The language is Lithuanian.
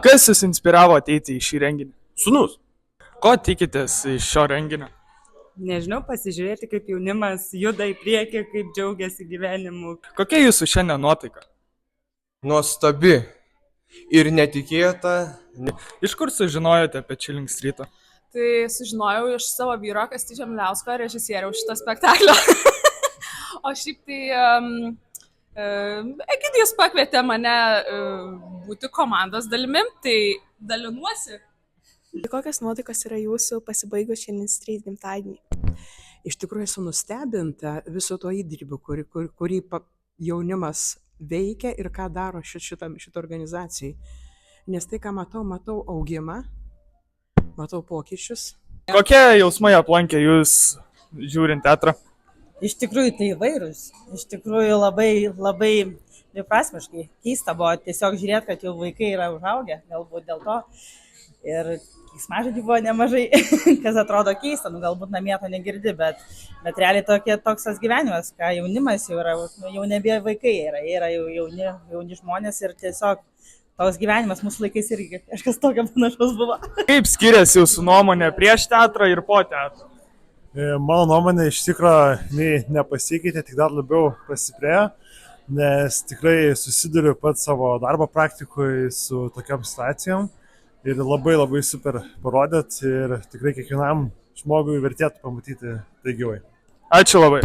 Kas jūs inspiravo ateiti į šį renginį? Sūnus. Ko tikitės iš šio renginio? Nežinau, pasižiūrėti, kaip jaunimas juda į priekį, kaip džiaugiasi gyvenimu. Kokia jūsų šiandien nuotaika? Nuostabi ir netikėta. Iš kur sužinojote apie Chilling Streetą? Tai sužinojau iš savo vyro Kastyčio Miliausko, režisieriaus šito spektaklio. O šiaip tai Egidijus pakvietė mane būti komandos dalimi, tai dalinuosi. Kokios nuotaikos yra jūsų pasibaigus Chilling Street gimtadienį? Iš tikrųjų esu nustebinta viso to įdirbiu, kurį jaunimas veikia ir ką daro šitą organizacijai. Nes tai, ką matau augimą, matau pokyčius. Kokie jausmai aplankė jūs žiūrint teatrą? Iš tikrųjų tai įvairūs. Iš tikrųjų labai dviprasmiškai. Keista buvo tiesiog žiūrėti, kad jau vaikai yra užaugę, galbūt dėl to. Ir keiksmažodžių buvo nemažai, kas atrodo keista, galbūt namie to negirdi, bet realiai toks tas gyvenimas, ką jaunimas jau yra, jau nebe vaikai yra jau jauni žmonės ir tiesiog toks gyvenimas mūsų laikais irgi kažkas tokio panašaus buvo. Kaip skiriasi jūsų nuomonė prieš teatrą ir po teatro? Mano nuomonė iš tikrųjų nepasikeitė, tik dar labiau pasiprėjo, nes tikrai susiduriu pats savo darbo praktikoje su tokiam situacijom ir labai super parodėt ir tikrai kiekvienam žmogui vertėtų pamatyti tai gyvai. Ačiū labai.